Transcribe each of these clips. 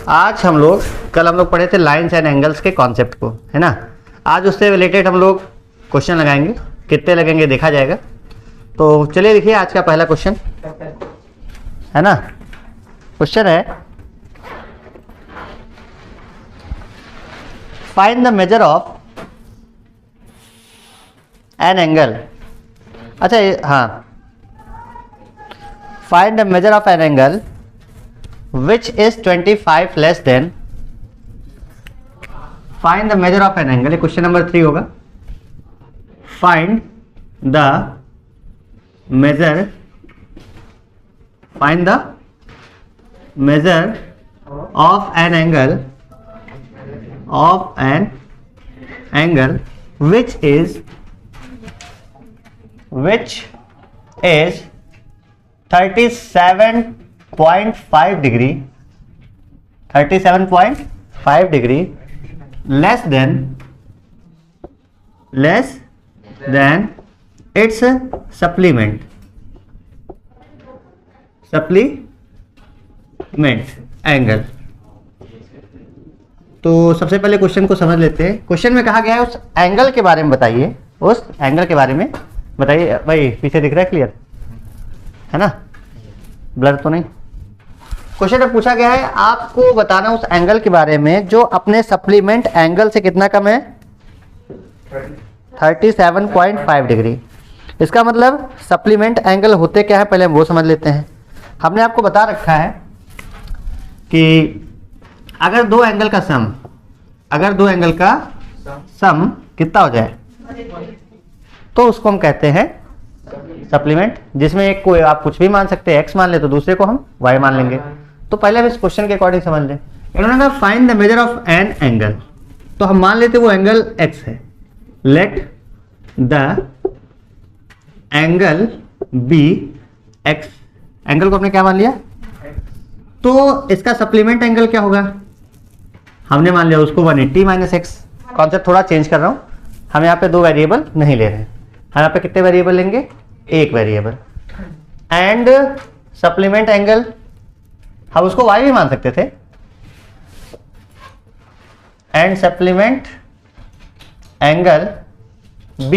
आज हम लोग कल हम लोग पढ़े थे लाइंस एंड एंगल्स के कॉन्सेप्ट को, है ना। आज उससे रिलेटेड हम लोग क्वेश्चन लगाएंगे, कितने लगेंगे देखा जाएगा। तो चलिए देखिए आज का पहला क्वेश्चन है ना। क्वेश्चन है find the measure of an angle. अच्छा हाँ, find the measure of an angle which is 25 less than, find the measure of an angle, ये क्वेश्चन नंबर 3 होगा। find the measure of an angle which is 37.5 degree less than its supplement angle। तो सबसे पहले question को समझ लेते हैं। Question में कहा गया है उस एंगल के बारे में बताइए, उस एंगल के बारे में बताइए। भाई पीछे दिख रहा है, क्लियर है ना, ब्लर तो नहीं। क्वेश्चन में पूछा गया है आपको बताना उस एंगल के बारे में जो अपने सप्लीमेंट एंगल से कितना कम है, 37.5 डिग्री। इसका मतलब सप्लीमेंट एंगल होते क्या है पहले हम वो समझ लेते हैं। हमने आपको बता रखा है कि अगर दो एंगल का सम कितना हो जाए तो उसको हम कहते हैं सप्लीमेंट, जिसमें एक को आप कुछ भी मान सकते हैं, x मान ले तो दूसरे को हम y मान लेंगे। तो पहले हम इस क्वेश्चन के अकॉर्डिंग समझ लें। इन्होंने कहा find the measure of an angle, तो हम मान लेते वो एंगल x है। Let the angle be x, angle को हमने क्या मान लिया, तो इसका सप्लीमेंट एंगल क्या होगा, हमने मान लिया उसको 180 माइनस x। कॉन्सेप्ट थोड़ा चेंज कर रहा हूं, हम यहाँ पे दो वेरिएबल नहीं ले रहे हैं, हम यहाँ पे कितने वेरिएबल लेंगे, एक वेरिएबल। एंड सप्लीमेंट एंगल हम उसको y भी मान सकते थे। एंड सप्लीमेंट एंगल b,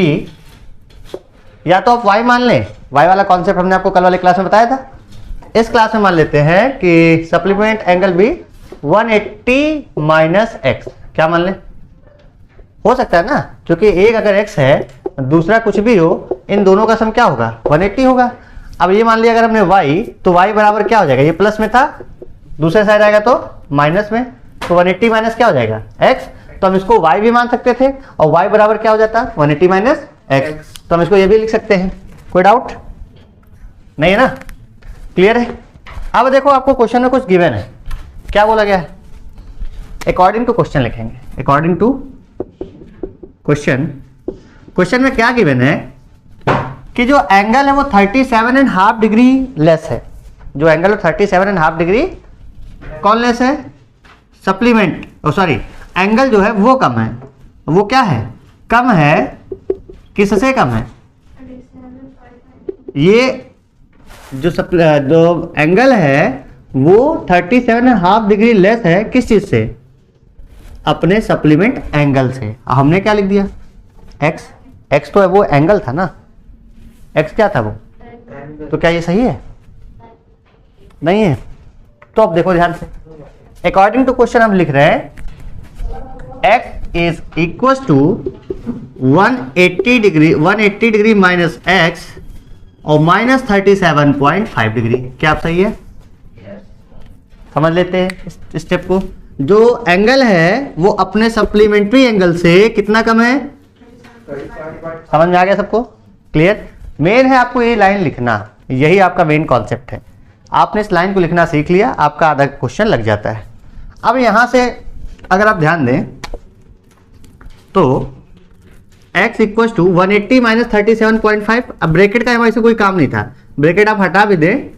या तो आप y मान लें, y वाला कॉन्सेप्ट हमने आपको कल वाले क्लास में बताया था। इस क्लास में मान लेते हैं कि supplement angle b 180 minus x, क्या मान लें, हो सकता है ना, क्योंकि एक अगर x है दूसरा कुछ भी हो, इन दोनों का सम क्या होगा, 180 होगा। अब ये मान लिया अगर हमने y, तो y बराबर क्या हो जाएगा, ये प्लस में था, दूसरे साइड आएगा तो माइनस में, तो 180 माइनस क्या हो जाएगा x। तो हम इसको y भी मान सकते थे और y बराबर क्या हो जाता, 180 माइनस x। तो हम इसको ये भी लिख सकते हैं, कोई डाउट नहीं है ना, क्लियर है। अब देखो आपको क्वेश्चन में कुछ गिवन है, क्या बोला गया है, अकॉर्डिंग टू क्वेश्चन लिखेंगे। अकॉर्डिंग टू क्वेश्चन में क्या गिवन है कि जो एंगल है वो 37.5 डिग्री लेस है। जो एंगल है 37.5 डिग्री कौन लेस है, सप्लीमेंट, एंगल जो है वो कम है। वो क्या है, कम है, किससे कम है, ये जो एंगल है वो 37.5 डिग्री लेस है, किस चीज से, अपने सप्लीमेंट एंगल से। हमने क्या लिख दिया, x तो है वो एंगल था ना, x क्या था वो, तो क्या ये सही है, नहीं है। तो अब देखो ध्यान से, अकॉर्डिंग टू क्वेश्चन हम लिख रहे हैं x is equal to 180 degree minus x और माइनस 37.5 डिग्री। क्या आप सही है, समझ लेते हैं इस स्टेप को। जो एंगल है वो अपने सप्लीमेंट्री एंगल से कितना कम है, समझ में आ गया सबको, क्लियर। मेन है आपको ये लाइन लिखना, यही आपका मेन कॉन्सेप्ट है। आपने इस लाइन को लिखना सीख लिया, आपका आधा क्वेश्चन लग जाता है। अब यहां से अगर आप ध्यान दें तो x इक्वल टू 180 माइनस 37.5, अब ब्रैकेट का हमारे से कोई काम नहीं था, ब्रैकेट आप हटा भी दें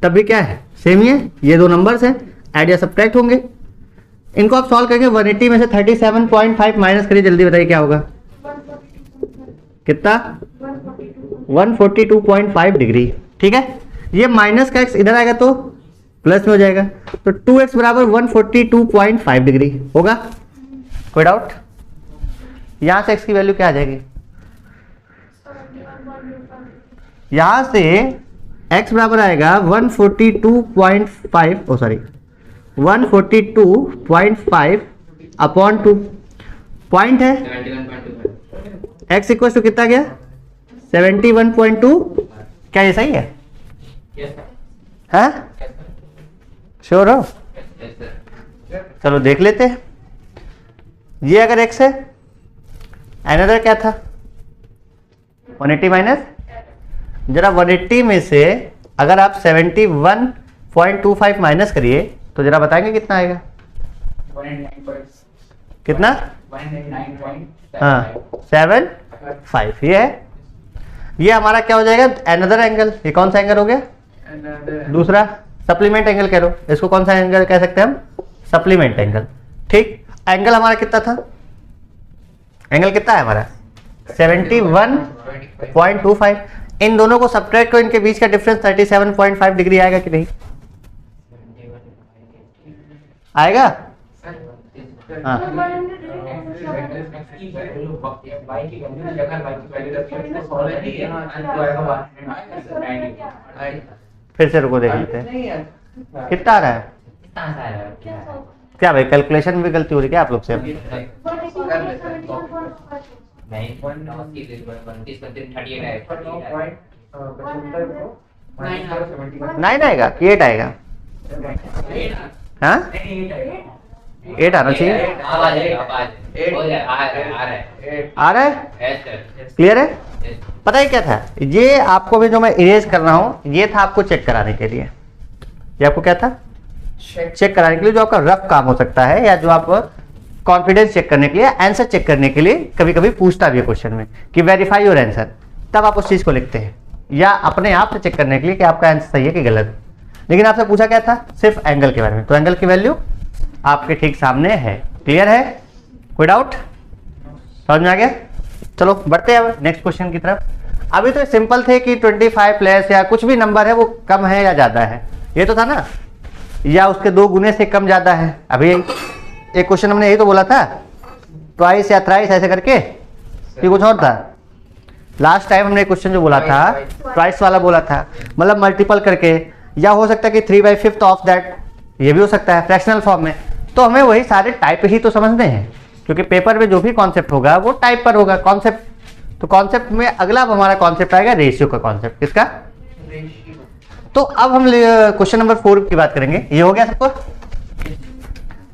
तब भी क्या है, सेम ही है, ये दो नंबर्स हैं, ऐड या सब्ट्रैक्ट होंगे। इनको आप सॉल्व करेंगे, 180 में से 37.5 माइनस करिए, जल्दी बताइए क्या होगा, कितना, 142.5 डिग्री। ठीक है, ये माइनस का x इधर आएगा तो प्लस में हो जाएगा, तो 2x बराबर 142.5 डिग्री होगा। कोई डाउट? यहां से x की वैल्यू क्या आ जाएगी? यहां से x बराबर आएगा 142.5 सॉरी 142.5 अपॉन 2 पॉइंट है, x इक्वल टू कितना गया? 71.2। क्या ये सही है? हाँ श्योर हो? चलो देख लेते हैं। ये अगर x है, अनदर क्या था? 180 माइनस, जरा 180 में से अगर आप 71.25 माइनस करिए तो जरा बताएंगे कितना आएगा? कितना? हाँ 7.5। ये है, ये हमारा क्या हो जाएगा? Another angle. ये कौन सा एंगल हो गया? दूसरा सप्लीमेंट एंगल कह लो इसको। कौन सा एंगल कह सकते हैं हम? Supplement angle. ठीक, एंगल हमारा कितना था? एंगल कितना है हमारा? 71.25। इन दोनों को सब्ट्रैक्ट करो, इनके बीच का डिफरेंस 37.5 डिग्री आएगा कि नहीं आएगा? हाँ फिर से रुको देख लेते हैं कितना आ रहा है। क्या भाई कैलकुलेशन में भी गलती हो रही है क्या आप लोग से? नाइन आएगा कि 8 आएगा? हाँ 8 आना चाहिए। आ रहा है? क्लियर है? पता है क्या था? ये आपको भी जो मैं इरेज कर रहा हूं ये था आपको चेक कराने के लिए। ये आपको क्या था? चेक कराने के लिए, जो आपका रफ काम हो सकता है या जो आप कॉन्फिडेंस चेक करने के लिए, आंसर चेक करने के लिए कभी कभी पूछता भी है क्वेश्चन में कि वेरीफाई योर आंसर, तब आप उस चीज को लिखते हैं, या अपने आप से चेक करने के लिए कि आपका आंसर सही है कि गलत। लेकिन आपसे पूछा क्या था? सिर्फ एंगल के बारे में, तो एंगल की वैल्यू आपके ठीक सामने है। क्लियर है? कोई डाउट? समझ में आ गया? चलो बढ़ते हैं नेक्स्ट क्वेश्चन की तरफ। अभी तो सिंपल थे कि 25 प्लस या कुछ भी नंबर है वो कम है या ज्यादा है, ये तो था ना, या उसके 2 गुने से कम ज्यादा है। अभी एक क्वेश्चन हमने यही तो बोला था, ट्वाइस या थ्राइस ऐसे करके, कि कुछ और था? लास्ट टाइम हमने क्वेश्चन जो बोला था ट्वाइस वाला बोला था, मतलब मल्टीपल करके, या हो सकता है कि 3/5 ऑफ दैट, ये भी हो सकता है फ्रैक्शनल फॉर्म में। तो हमें वही सारे टाइप ही तो समझने हैं, क्योंकि पेपर में जो भी कॉन्सेप्ट होगा वो टाइप पर होगा कॉन्सेप्ट। तो कॉन्सेप्ट में अगला हमारा कॉन्सेप्ट आएगा रेशियो का कॉन्सेप्ट। किसका? तो अब हम क्वेश्चन नंबर 4 की बात करेंगे। ये हो गया सबको?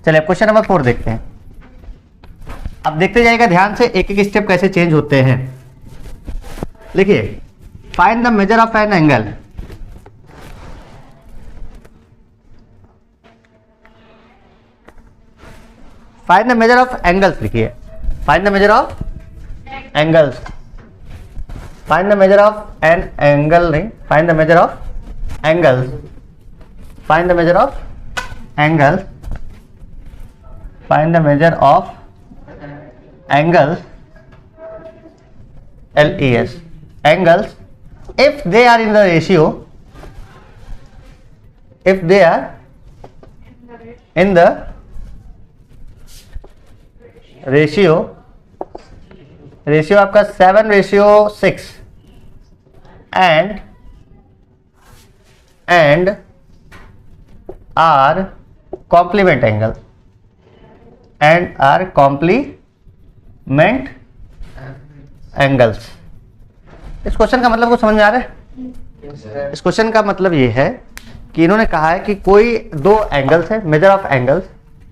चलिए क्वेश्चन नंबर 4 देखते हैं। अब देखते जाइएगा ध्यान से, एक एक स्टेप कैसे चेंज होते हैं। लिखिए, find the measure of an angle. Find the measure of angles लिखिए। Find the measure of angles. Find the measure of an angle नहीं, find the measure of angles. Find the measure of angles. Find the measure of angles, LES, angles if they are in the ratio, if they are in the ratio आपका 7:6 and are complement angle and are complement angles। इस question का मतलब को समझ में आ रहा है? इस क्वेश्चन का मतलब ये है कि इन्होंने कहा है कि कोई 2 एंगल्स है, मेजर ऑफ एंगल्स।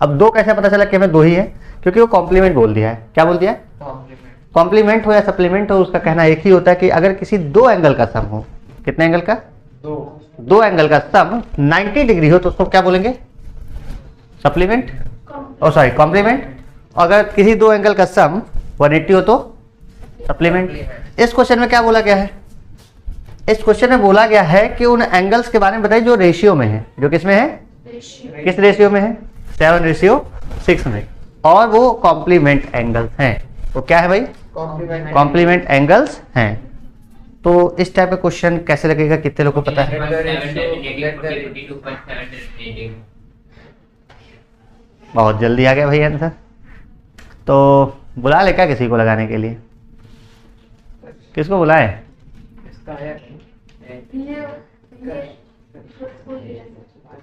अब 2 कैसे पता चला कि हमें 2 ही है? क्योंकि वो कॉम्प्लीमेंट बोल दिया है। क्या बोल दिया है? कॉम्प्लीमेंट हो या सप्लीमेंट हो, उसका कहना एक ही होता है कि अगर किसी 2 एंगल का सम हो, कितने एंगल का? 2 एंगल का सम 90 डिग्री हो तो उसको क्या बोलेंगे? Supplement, sorry complement. अगर किसी 2 एंगल का सम 180 हो तो सप्लीमेंट। इस क्वेश्चन में क्या बोला गया है? इस क्वेश्चन में बोला गया है कि उन एंगल्स के बारे में बताइए जो रेशियो में है। जो किस में है? किस रेशियो में है? 7:6 में, और वो कॉम्प्लीमेंट एंगल्स हैं। वो क्या है भाई? कॉम्प्लीमेंट एंगल्स हैं। तो इस टाइप का क्वेश्चन कैसे लगेगा, कितने लोगों को पता है? बहुत जल्दी आ गया भाई आंसर। तो बुला ले क्या किसी को लगाने के लिए? किसको बुलाए?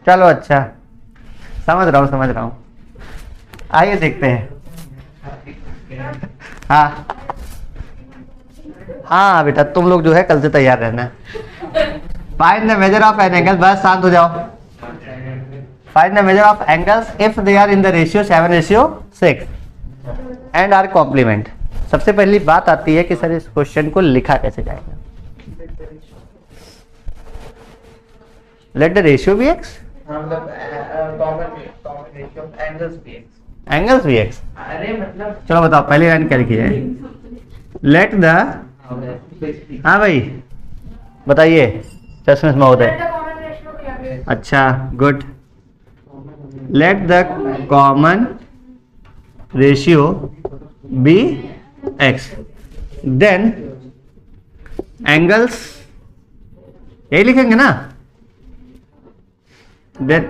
चलो अच्छा, समझ रहा हूँ। आइए देखते हैं। हाँ बेटा, तुम लोग जो है कल से तैयार रहना। Find the measure of an angle, बस शांत हो जाओ। Find the measure of angles if they are in the ratio 7:6 and are complement. सबसे पहली बात आती है कि सर इस क्वेश्चन को लिखा कैसे जाएगा। Let the ratio be X, angles be X. अरे मतलब चलो बताओ पहली लाइन क्या लिखी है? लेट द, हाँ भाई बताइए, चश्मे में होता है। अच्छा good. Let the common ratio be X, then angles, यही लिखेंगे ना? देन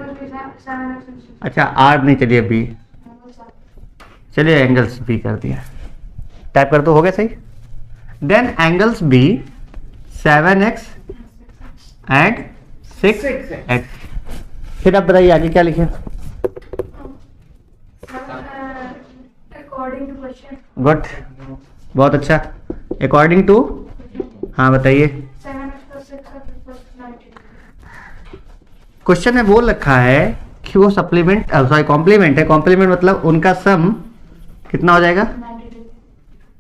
अच्छा आर नहीं, चलिए बी, चलिए एंगल्स बी कर दिया। टाइप कर दो, हो गया सही। Then angles be 7x and 6x। फिर आप बताइए आगे क्या लिखें? गुड, बहुत अच्छा। अकॉर्डिंग टू, हाँ बताइए। क्वेश्चन में बोल रखा है कि वो सप्लीमेंट, सॉरी कॉम्प्लीमेंट है। कॉम्प्लीमेंट मतलब उनका सम कितना हो जाएगा?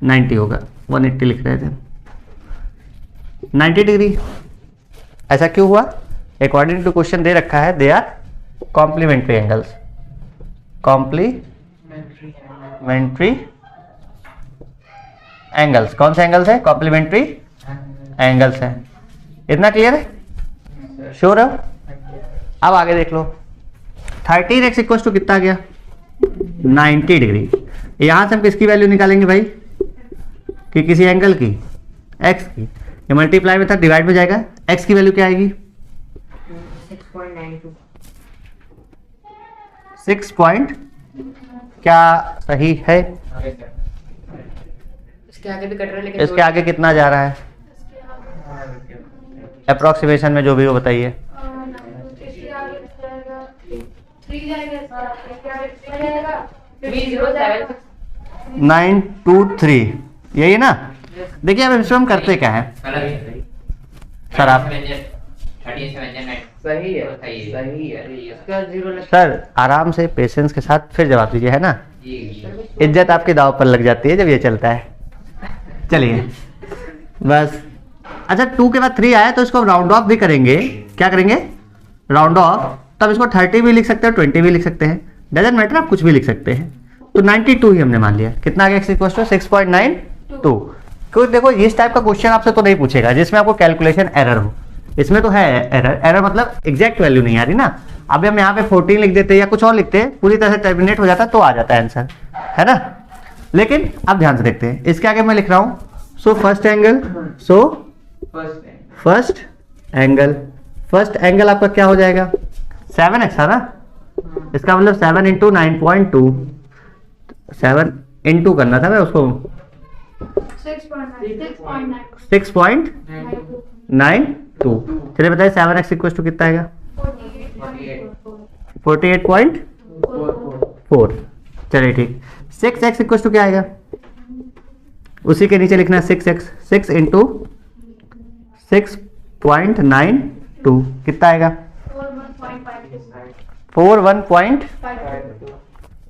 90 होगा। 180 लिख रहे थे, 90 डिग्री। ऐसा क्यों हुआ? अकॉर्डिंग टू क्वेश्चन दे रखा है they are complementary angles. Complementary angles, कौन से एंगल्स है? कॉम्प्लीमेंट्री एंगल्स है। इतना क्लियर है? श्योर है? अब आगे देख लो। 13x इक्वल टू कितना आ गया? 90 डिग्री। यहां से हम किसकी वैल्यू निकालेंगे भाई? कि किसी एंगल की, x की। ये मल्टीप्लाई में था, डिवाइड में जाएगा। x की वैल्यू क्या आएगी? 6 पॉइंट, क्या सही है? इसके आगे भी कट रहा है, लेकिन इसके आगे कितना जा रहा है अप्रोक्सीमेशन में, जो भी हो बताइए। 923, यही है ना? देखिए अब इसमें हम करते क्या है सर? आप सही है, सही है। इसका 0 सर आराम से पेशेंस के साथ फिर जवाब दीजिए, है ना? इज्जत आपके दाव पर लग जाती है जब ये चलता है। चलिए बस। अच्छा 2 के बाद 3 आया तो इसको राउंड ऑफ भी करेंगे। क्या करेंगे? Round of. तब इसको 30 भी लिख सकते हैं, 20 भी लिख सकते हैं, डजंट मैटर, आप कुछ भी लिख सकते हैं। तो 92 ही हमने मान लिया। कितना आ गया? x equal to 6.92। क्योंकि देखो इस टाइप का क्वेश्चन आपसे तो नहीं पूछेगा जिसमें आपको कैलकुलेशन एरर हो। इसमें तो है एरर, एरर मतलब एग्जैक्ट वैल्यू नहीं आ रही ना। अब हम यहाँ पे 14 लिख देते या कुछ और लिखते, पूरी तरह से टर्मिनेट हो जाता तो आ जाता है आंसर, है ना? लेकिन अब ध्यान से देखते हैं। इसके आगे मैं लिख रहा हूँ so first angle, so first angle आपका क्या हो जाएगा? 7x है ना? इसका मतलब 7 इंटू 9.2, 7 इंटू करना था मैं उसको, 6.92। चलिए बताइए 7x इक्वल टू कितना आएगा? 48.4। चलिए ठीक। 6x इक्वल टू क्या आएगा? उसी के नीचे लिखना है 6x, 6 इंटू 6.92 कितना आएगा? 41.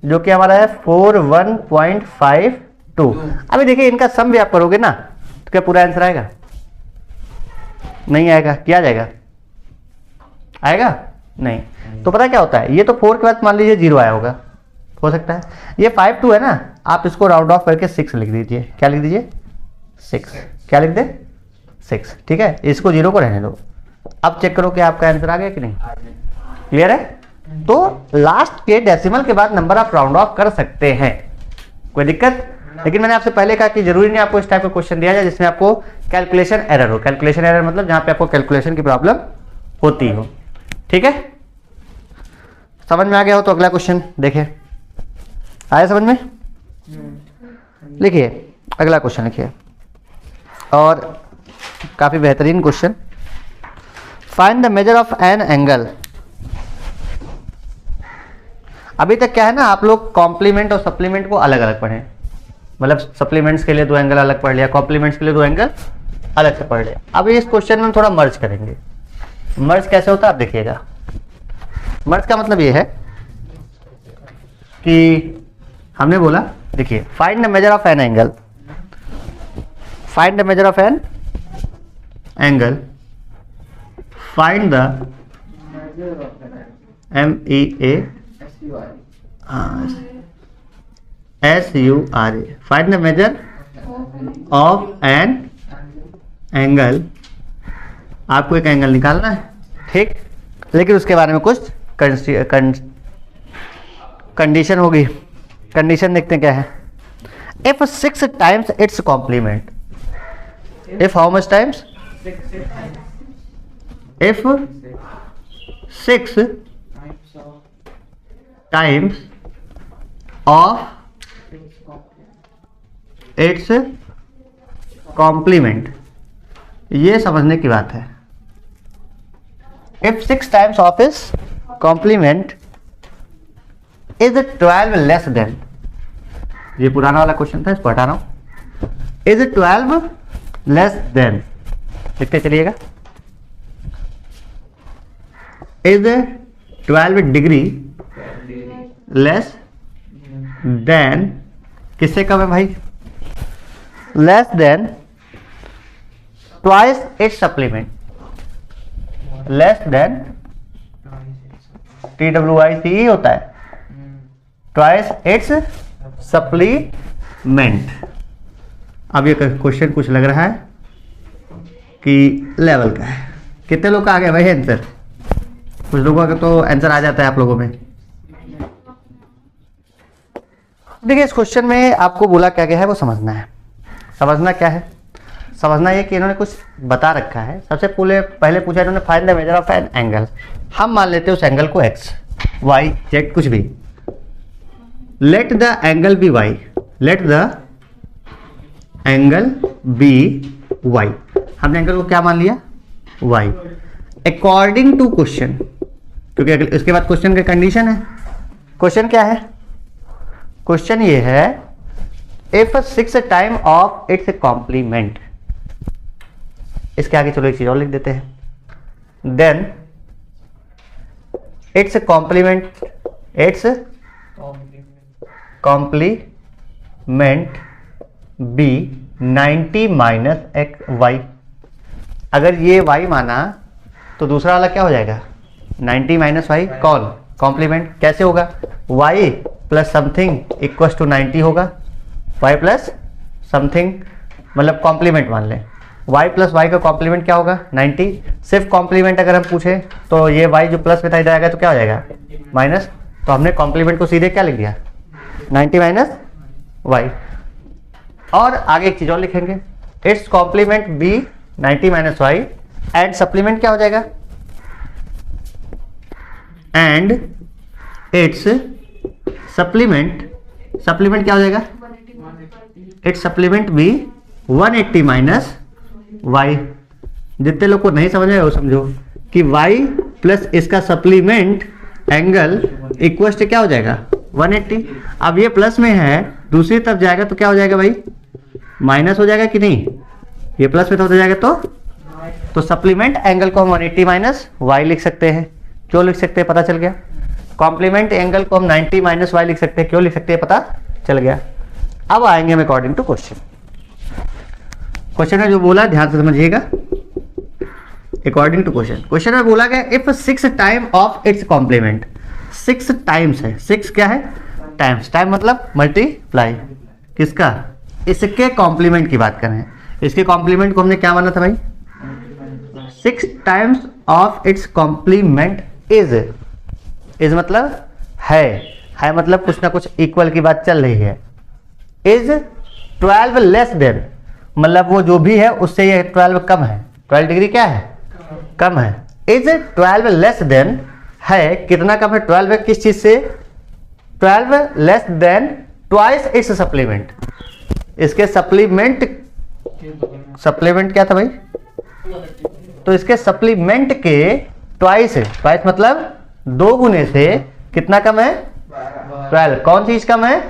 जो कि हमारा है 41.52। अभी देखिए इनका सम भी आप करोगे ना तो क्या पूरा आंसर आएगा? नहीं आएगा। क्या जाएगा? आएगा नहीं। तो पता क्या होता है, ये तो 4 के बाद मान लीजिए 0 आया होगा, हो सकता है। ये 52 है ना, आप इसको राउंड ऑफ करके 6 लिख दीजिए। क्या लिख दीजिए? 6। क्या लिख दे? 6। ठीक है, इसको 0 को रहने दो। अब चेक करो कि आपका आंसर आ गया कि नहीं। क्लियर है? तो लास्ट के डेसिमल के बाद नंबर आप राउंड ऑफ कर सकते हैं, कोई दिक्कत। लेकिन मैंने आपसे पहले कहा कि जरूरी नहीं आपको इस टाइप का क्वेश्चन दिया जाए जिसमें आपको कैलकुलेशन एरर हो। कैलकुलेशन एरर मतलब जहां पे आपको कैलकुलेशन की प्रॉब्लम होती हो। ठीक है, समझ में आ गया हो तो अगला क्वेश्चन देखिए, आया समझ में? लिखिए अगला क्वेश्चन लिखिए, और काफी बेहतरीन question. Find the measure of an angle. अभी तक क्या है ना, आप लोग कॉम्प्लीमेंट और सप्लीमेंट को अलग अलग पढ़े, मतलब सप्लीमेंट्स के लिए 2 एंगल अलग पढ़ लिया, कॉम्प्लीमेंट्स के लिए 2 एंगल अलग से पढ़ लिया। अब इस क्वेश्चन में हम थोड़ा मर्ज करेंगे। मर्ज कैसे होता है आप देखिएगा। मर्ज का मतलब ये है कि हमने बोला, देखिए find the measure of an angle, find the measure of an angle, find the MEA SURA, find the measure of an angle. आपको एक एंगल निकालना है, ठीक, लेकिन उसके बारे में कुछ कंडीशन होगी। कंडीशन देखते हैं क्या है। If 6 times its complement, if how much times, if 6 times of its complement, ये समझने की बात है। If 6 times of is complement is 12 less than, ये पुराना वाला क्वेश्चन था, इसको हटा रहा हूं। इज 12 लेस देन, लिखते चलिएगा, इज 12 डिग्री लेस देन, किससे कम है भाई, less than twice its supplement, less than TWICE होता है, ट्वाइस इट्स सप्लीमेंट। अब ये क्वेश्चन कुछ लग रहा है कि लेवल का है। कितने लोग का आ गया भाई आंसर? कुछ लोगों का तो आंसर आ जाता है आप लोगों में। देखिए इस क्वेश्चन में आपको बोला क्या गया है वो समझना है। समझना क्या है? समझना ये कि इन्होंने कुछ बता रखा है। सबसे पहले पूछा इन्होंने find the measure of an angle. हम मान लेते हैं उस एंगल को x, y, z कुछ भी। Let the angle be y, let the angle be y। हमने एंगल को क्या मान लिया? y। अकॉर्डिंग टू क्वेश्चन, क्योंकि इसके बाद क्वेश्चन का कंडीशन है। क्वेश्चन क्या है? क्वेश्चन ये है if 6 time of its complement, इसके आगे चलो एक चीज और लिख देते हैं, then its complement, its complement be 90 minus X Y. अगर ये y माना तो दूसरा वाला क्या हो जाएगा? 90 माइनस वाई। कौन? कॉम्प्लीमेंट। कैसे होगा? y plus something equal to 90 होगा, y प्लस समथिंग, मतलब कॉम्प्लीमेंट मान लें। y प्लस वाई का कॉम्प्लीमेंट क्या होगा? 90। सिर्फ कॉम्प्लीमेंट अगर हम पूछे तो ये y जो प्लस में था इधर आएगा तो क्या हो जाएगा? माइनस। तो हमने कॉम्प्लीमेंट को सीधे क्या लिख दिया? 90 माइनस वाई। और आगे एक चीज और लिखेंगे, its complement be 90 minus Y and supplement क्या हो जाएगा? एंड इट्स सप्लीमेंट, सप्लीमेंट क्या हो जाएगा? Its supplement be 180 minus Y. जितने लोग को नहीं समझ में वो समझो कि y प्लस इसका सप्लीमेंट एंगल इक्वल टू क्या हो जाएगा? 180। अब ये प्लस में है, दूसरी तरफ जाएगा तो क्या हो जाएगा भाई? माइनस हो जाएगा कि नहीं? ये प्लस में तो हो जाएगा तो सप्लीमेंट एंगल को हम 180 माइनस वाई लिख सकते हैं। क्यों लिख सकते हैं? पता चल गया। कॉम्प्लीमेंट एंगल को हम 90 माइनस वाई लिख सकते हैं। क्यों लिख सकते हैं? पता चल गया। अब आएंगे हम अकॉर्डिंग टू क्वेश्चन। क्वेश्चन में जो बोला ध्यान से समझिएगा। अकॉर्डिंग टू क्वेश्चन, क्वेश्चन में बोला गया if 6 time of its complement, 6 times है। 6 क्या है? टाइम्स। टाइम मतलब मल्टीप्लाई। किसका? इसके कॉम्प्लीमेंट की बात कर रहे हैं। इसके कॉम्प्लीमेंट को हमने क्या माना था भाई? 6 times of its complement is मतलब है मतलब कुछ ना कुछ इक्वल की बात चल रही है। इज 12 लेस देन, मतलब वो जो भी है उससे ये 12 कम है, 12 डिग्री क्या है, कम है। इज 12 लेस देन है, कितना कम है 12 है, किस चीज से, 12 less then twice its supplement, इसके सप्लीमेंट क्या था भाई, तो इसके सप्लीमेंट के ट्वाइस है, ट्वाइस मतलब 2 गुने से कितना कम है, 12। कौन चीज कम है,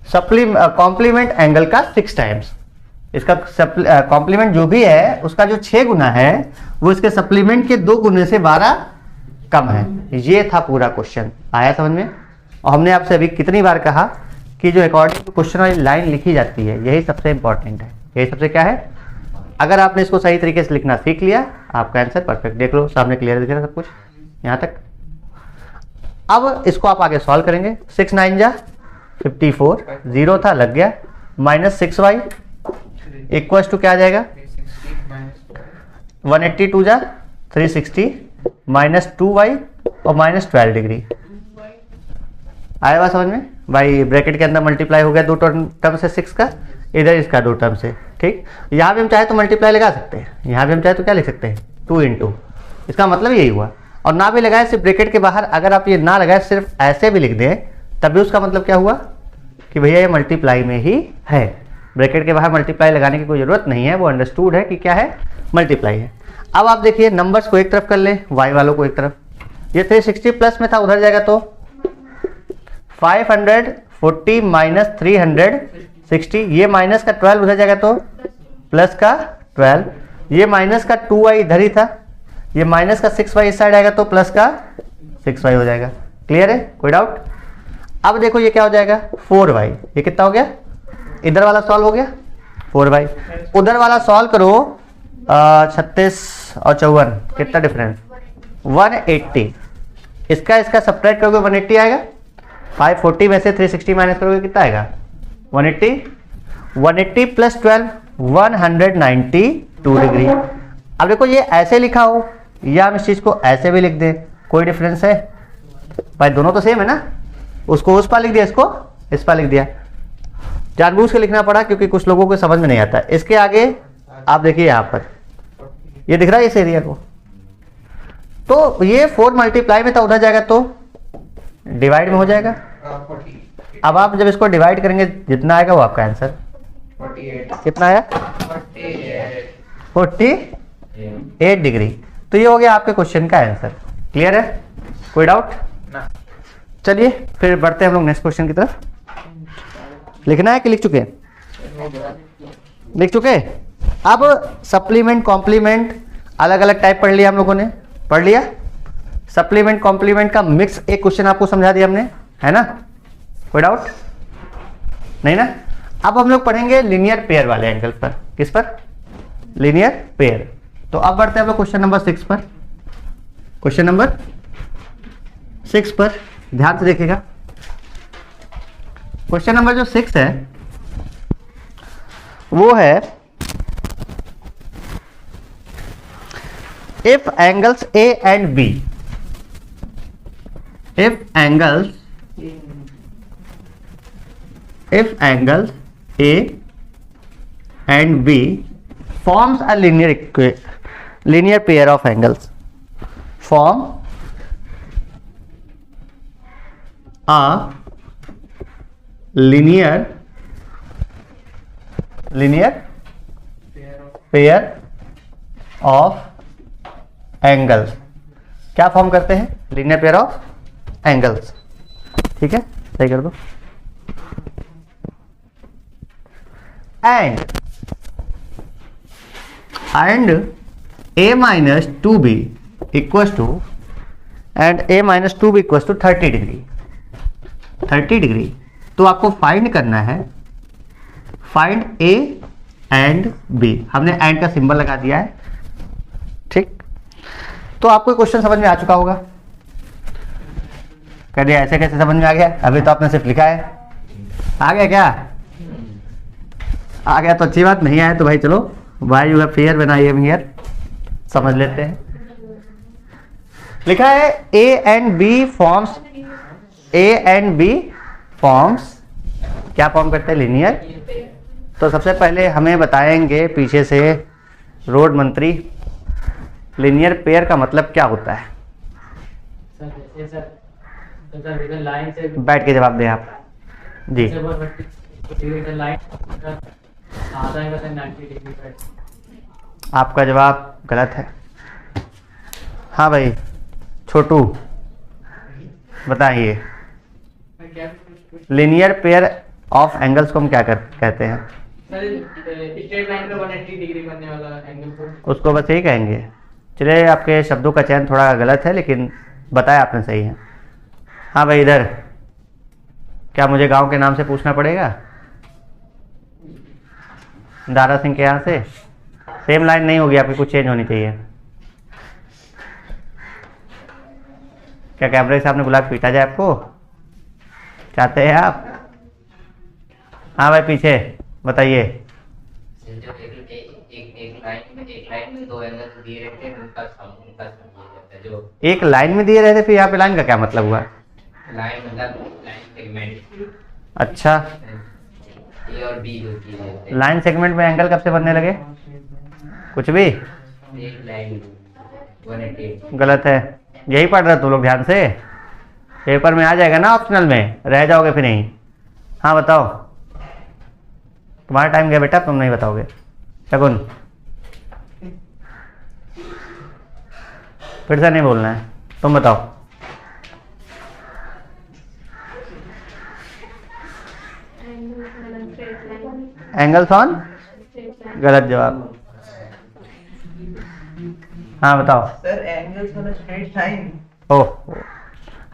कॉम्प्लीमेंट एंगल का 6 टाइम्स। इसका कॉम्प्लीमेंट जो भी है उसका जो 6 गुना है वो इसके सप्लीमेंट के 2 गुने से 12 कम है। ये था पूरा क्वेश्चन, आया समझ में। और हमने आपसे अभी कितनी बार कहा कि जो अकॉर्डिंग टू क्वेश्चन वाली लाइन लिखी जाती है यही सबसे इंपॉर्टेंट है, यही सबसे क्या है, अगर आपने इसको सही तरीके से लिखना सीख लिया आपका आंसर परफेक्ट। देख लो सामने क्लियर दिख रहा है सब कुछ यहाँ तक। अब इसको आप आगे सॉल्व करेंगे, 6 9 जा 54, 0 था लग गया, -6y इक्वल्स टू क्या आ जाएगा, 182 जा 360 -2y और -12 डिग्री। आया बात समझ में भाई, ब्रैकेट के अंदर मल्टीप्लाई हो गया 2 टर्म से 6 का, इधर इसका 2 टर्म से, ठीक। यहाँ भी हम चाहे तो मल्टीप्लाई लगा सकते हैं, यहाँ भी हम चाहे तो क्या लिख सकते हैं 2 × इसका मतलब यही हुआ। और ना भी लगाए सिर्फ ब्रैकेट के बाहर, अगर आप ये ना लगाए सिर्फ ऐसे भी लिख दें तब भी उसका मतलब क्या हुआ कि भैया ये मल्टीप्लाई में ही है। ब्रैकेट के बाहर मल्टीप्लाई लगाने की कोई ज़रूरत नहीं है, वो अंडरस्टूड है कि क्या है, मल्टीप्लाई है। अब आप देखिए नंबर्स को एक तरफ कर लें, वाई वालों को एक तरफ, ये 360 प्लस में था उधर जाएगा तो 540 -360, ये माइनस का 12 उधर जाएगा तो प्लस का 12, ये माइनस का 2y इधर ही था, ये माइनस का 6y इस साइड आएगा तो प्लस का 6y हो जाएगा। क्लियर है, कोई डाउट। अब देखो ये क्या हो जाएगा 4y, ये कितना हो गया, इधर वाला सॉल्व हो गया 4y, उधर वाला सॉल्व करो 36 और 54 कितना डिफरेंस 180, इसका सब्ट्रैक्ट करोगे 180 आएगा, 540 में से 360 माइनस करोगे कितना आएगा 180, 180 प्लस 12 192 डिग्री। अब देखो ये ऐसे लिखा हो या हम इस चीज को ऐसे भी लिख दें, कोई डिफरेंस है भाई, दोनों तो सेम है ना, उसको उस पर लिख दिया, इसको इस पर लिख दिया, जानबूझ के लिखना पड़ा क्योंकि कुछ लोगों को समझ में नहीं आता। इसके आगे आप देखिए यहाँ पर ये दिख रहा है इस एरिया को, तो ये 4 मल्टीप्लाई में था उधर जाएगा तो डिवाइड में हो जाएगा। अब आप जब इसको डिवाइड करेंगे जितना आएगा वो आपका आंसर 48 कितना आया 48 डिग्री। तो ये हो गया आपके क्वेश्चन का आंसर। क्लियर है, कोई डाउट ना। चलिए फिर बढ़ते हैं हम लोग नेक्स्ट क्वेश्चन की तरफ। लिखना है कि लिख चुके हैं, लिख चुके। अब सप्लीमेंट कॉम्प्लीमेंट अलग अलग टाइप पढ़ लिया हम लोगों ने, पढ़ लिया। सप्लीमेंट कॉम्प्लीमेंट का मिक्स एक क्वेश्चन आपको समझा दिया हमने, है ना, कोई डाउट नहीं ना। अब हम लोग पढ़ेंगे लीनियर पेयर वाले एंगल पर। किस पर, लीनियर पेयर। तो अब बढ़ते हैं हम लोग क्वेश्चन नंबर 6 पर। क्वेश्चन नंबर 6 पर ध्यान से देखिएगा। क्वेश्चन नंबर जो 6 है वो है if angles A and B, if angles A and B forms a linear pair of angles, form a linear pair of angles। क्या फॉर्म करते हैं, लीनियर पेयर ऑफ एंगल्स। ठीक है, सही कर दो। And A minus 2B equals to and A minus 2B equals to 30 degree. 30 degree तो आपको फाइंड करना है, फाइंड A एंड B। हमने एंड का सिंबल लगा दिया है, ठीक। तो आपको क्वेश्चन समझ में आ चुका होगा। कह दिया ऐसे कैसे समझ में आ गया, अभी तो आपने सिर्फ लिखा है। आ गया क्या, आ गया तो अच्छी बात, नहीं आया तो भाई चलो why you have fair when I am here समझ लेते हैं। लिखा है A and B forms, A and B forms क्या फॉर्म करते हैं, लीनियर तो सबसे पहले हमें बताएंगे पीछे से रोड मंत्री, लीनियर पेयर का मतलब क्या होता है। सर जैसे सर तो सर इधर लाइन से बैठ के जवाब दें आप जी। से बहुत इधर लाइन आता है सर 90 डिग्री पर। आपका जवाब गलत है। हाँ भाई छोटू बताइए, लीनियर पेयर ऑफ एंगल्स को हम क्या कहते हैं। सर स्ट्रेट लाइन पे 180 डिग्री बनने वाला एंगल को उसको बस यही कहेंगे। चलिए आपके शब्दों का चयन थोड़ा गलत है लेकिन बताया आपने सही है। हाँ भाई इधर, क्या मुझे गांव के नाम से पूछना पड़ेगा? दारा सिंह के यहाँ से सेम लाइन नहीं होगी आपकी, कुछ चेंज होनी चाहिए। क्या कैमरे के सामने बुला के पीटा जाए आपको, चाहते हैं आप? हाँ भाई पीछे बताइए। जो एक लाइन में दो एंगल दिए रहते हैं उनका सम है जो एक लाइन में दिए रहते, फिर यहाँ पे लाइन का क्या मतलब हुआ? लाइन मतलब लाइन सेगमेंट। अच्छा, ए और बी जो चीज है लाइन सेगमेंट में एंगल कब से बनने लगे? कुछ भी एक लाइन 180 गलत है। यही पढ़ रहे तुम लोग ध्यान से, पेपर में आ जाएगा ना, ऑप्शनल में रह जाओगे फिर नहीं। हाँ बताओ, तुम्हारा टाइम गया बेटा, तुम नहीं बताओगे। शगुन फिर से नहीं बोलना है, तुम बताओ। एंगल्स ऑन, गलत जवाब। हाँ बताओ sir angles on straight line. ओह,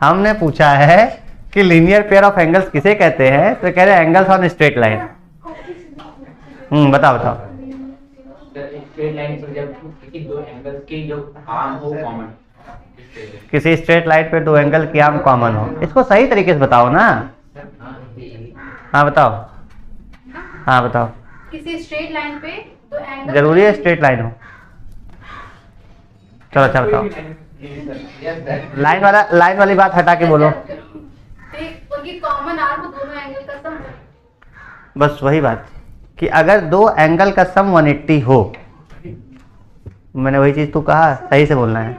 हमने पूछा है कि लीनियर पेयर ऑफ एंगल्स किसे कहते हैं, तो कह रहे हैं एंगल्स ऑन स्ट्रेट लाइन। बताओ बताओ। स्ट्रेट लाइन से जब किसी दो एंगल की जो आर्म हो कॉमन, किसी स्ट्रेट लाइन पे दो एंगल की आर्म कॉमन हो, इसको सही तरीके से बताओ ना। हाँ बताओ, हाँ बताओ। किसी स्ट्रेट लाइन पे तो एंगल जरूरी है स्ट्रेट लाइन हो? चलो अच्छा बताओ। लाइन वाली बात हटा के बोलो। उनकी कॉमन आर्म दोनों एंगल का सम है। बस वही बात कि अगर दो एंगल का सम 180 हो, मैंने वही चीज तो कहा, सही से बोलना है।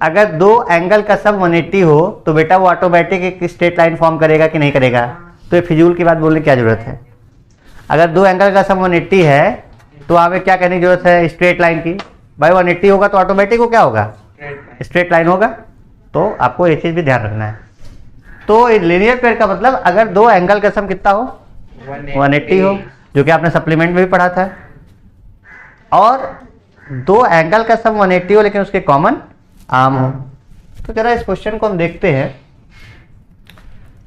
अगर दो एंगल का सम 180 हो तो बेटा वो ऑटोमेटिक एक स्ट्रेट लाइन फॉर्म करेगा कि नहीं करेगा? तो ये फिजूल की बात बोलने की क्या जरूरत है? अगर दो एंगल का सम 180 है तो हमें क्या कहने की जरूरत है स्ट्रेट लाइन की? भाई 180 होगा तो ऑटोमेटिक वो क्या होगा? स्ट्रेट लाइन होगा। तो आपको ये चीज भी ध्यान रखना है। तो लीनियर पेयर का मतलब अगर दो एंगल का सम कितना हो? 180 हो, जो कि आपने सप्लीमेंट में भी पढ़ा था। और दो एंगल का सम 180 हो लेकिन उसके कॉमन आर्म हो। तो जरा इस क्वेश्चन को हम देखते हैं।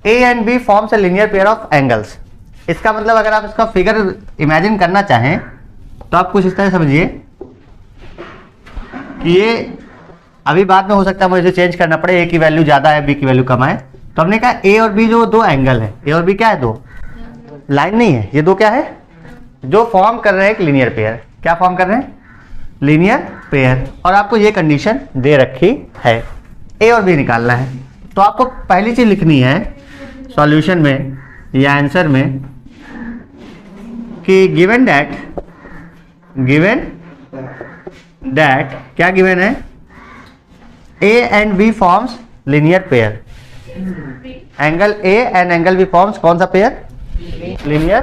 A and B forms a linear pair of angles. इसका मतलब अगर आप इसका फिगर इमेजिन करना चाहें तो आप कुछ इस तरह समझिए कि ये अभी बाद में हो सकता है मुझे चेंज करना पड़े, ए की वैल्यू ज्यादा है बी की वैल्यू कम है। तो हमने कहा ए और बी जो दो एंगल है, ए और बी क्या है? दो लाइन नहीं है, ये दो क्या है? जो फॉर्म कर रहे हैं एक लीनियर पेयर। क्या फॉर्म कर रहे हैं? Linear pair. और आपको ये कंडीशन दे रखी है, ए और बी निकालना है। तो आपको पहली चीज लिखनी है सॉल्यूशन में या आंसर में कि गिवन दैट क्या गिवन है? A and B forms linear pair. Angle A and angle B forms कौन सा पेयर? Linear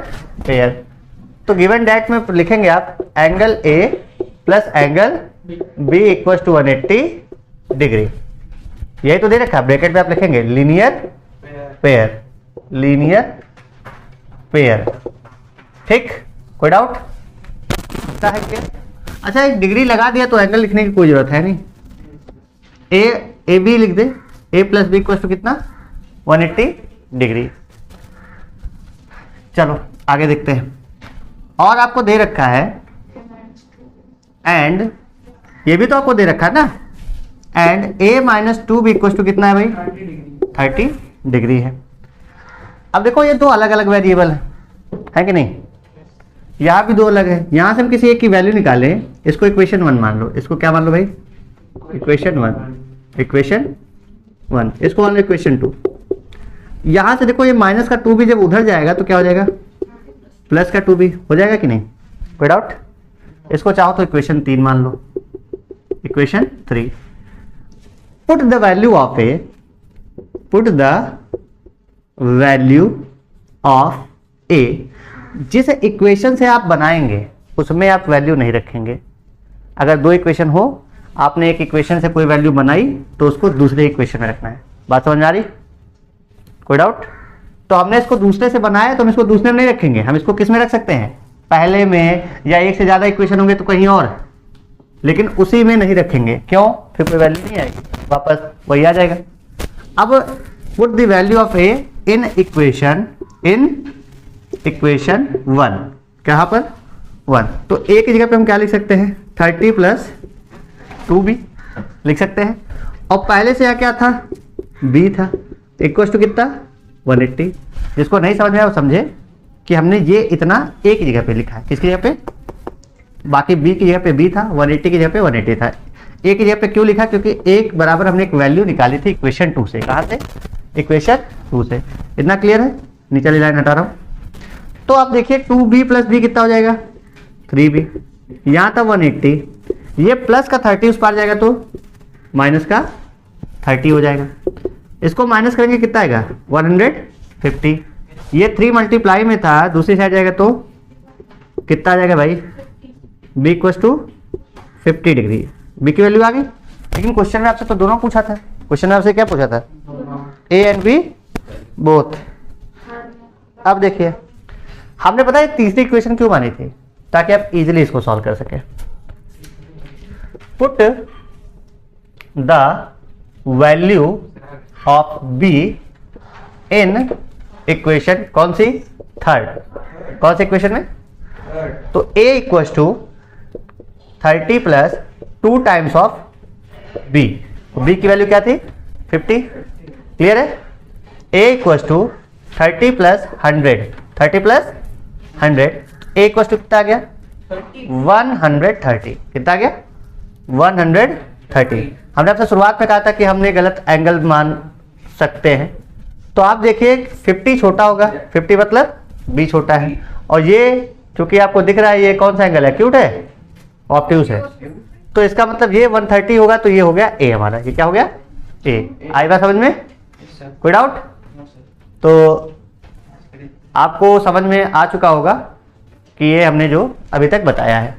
pair. तो गिवन दैट में लिखेंगे आप angle A plus angle B equal to 180 degree. यही तो दे रखा है, ब्रैकेट में आप लिखेंगे लीनियर पेयर, लीनियर पेयर। ठीक, कोई डाउट है क्या? अच्छा एक डिग्री लगा दिया तो एंगल लिखने की कोई जरूरत है नहीं। ए बी लिख दे, ए प्लस बी इक्वल टू कितना? 180 डिग्री। चलो आगे देखते हैं। और आपको दे रखा है एंड, ये भी तो आपको दे रखा है ना, and A minus 2 B equal to कितना है भाई? 30 डिग्री है। अब देखो ये दो अलग अलग वेरिएबल है कि नहीं? यहाँ भी दो अलग है। यहां से हम किसी एक की वैल्यू निकालें, इसको इक्वेशन 1 मान लो। इसको क्या मान लो भाई? इक्वेशन 1। इसको मान लो इक्वेशन 2। यहां से देखो ये माइनस का 2 भी जब उधर जाएगा तो क्या हो जाएगा? प्लस का 2b हो जाएगा कि नहीं, कोई डाउट? इसको चाहो तो इक्वेशन 3 मान लो, equation 3। Put the value of A, put the value of A, जिस इक्वेशन से आप बनाएंगे उसमें आप वैल्यू नहीं रखेंगे। अगर दो इक्वेशन हो, आपने एक इक्वेशन से कोई वैल्यू बनाई तो उसको दूसरे इक्वेशन में रखना है। बात समझ आ रही, कोई डाउट? तो हमने इसको दूसरे से बनाया तो हम इसको दूसरे में नहीं रखेंगे, हम इसको किस में रख सकते हैं, पहले में, या एक से ज्यादा इक्वेशन होंगे तो कहीं और, लेकिन उसी में नहीं रखेंगे। क्यों? फिर कोई वैल्यू नहीं आएगी, वापस वही आ जाएगा। अब put the value of A in equation 1, कहां पर 1, तो ए की जगह पे हम क्या लिख सकते हैं, 30 प्लस 2b लिख सकते हैं। और पहले से क्या था, b था, इक्वल टू कितना 180। जिसको नहीं समझ में आया वो समझे कि हमने ये इतना a की जगह पे लिखा है, किसकी जगह पे, बाकी b की जगह पे b था, 180 की जगह पे 180 था। a की जगह पे क्यों लिखा, क्योंकि एक बराबर हमने एक वैल्यू निकाली थी इक्वेशन 2 से। कहाँ से, इक्वेशन 2 से। इतना क्लियर है? नीचे वाली लाइन हटा रहा हूं। तो आप देखिए 2b प्लस b कितना हो जाएगा, 3b। यहाँ था 180, ये प्लस का 30 उस पार जाएगा तो माइनस का 30 हो जाएगा। इसको माइनस करेंगे कितना आएगा, 150। ये 3 मल्टीप्लाई में था, दूसरी साइड जाएगा तो कितना आ जाएगा भाई, b equal to 50 degree. b की वैल्यू आ गई। लेकिन क्वेश्चन में आपसे तो दोनों पूछा था, क्वेश्चन में आपसे क्या पूछा था, a एंड b बोथ। अब देखिए हमने पता है तीसरी इक्वेशन क्यों मानी थी, ताकि आप इजीली इसको सॉल्व कर सके। Put the value of b in equation, कौन सी, थर्ड, कौन सी इक्वेशन में, तो a equal to 30 plus 2 times of b। b की वैल्यू क्या थी, 50। क्लियर है? a equal to 30 plus 100, 30 plus 100, a equal to कितना आ गया, 130। कितना आ गया, 130। हमने आपसे शुरुआत में कहा था कि हमने गलत एंगल मान सकते हैं। तो आप देखिए 50 छोटा होगा, 50 मतलब b छोटा है, और ये चूंकि आपको दिख रहा है ये कौन सा एंगल है, एक्यूट है, ऑब्ट्यूज है, तो इसका मतलब ये 130 होगा, तो ये हो गया a हमारा। ये क्या हो गया, a। आई बात समझ में, कोई डाउट? तो आपको समझ में आ चुका होगा कि ये हमने जो अभी तक बताया है।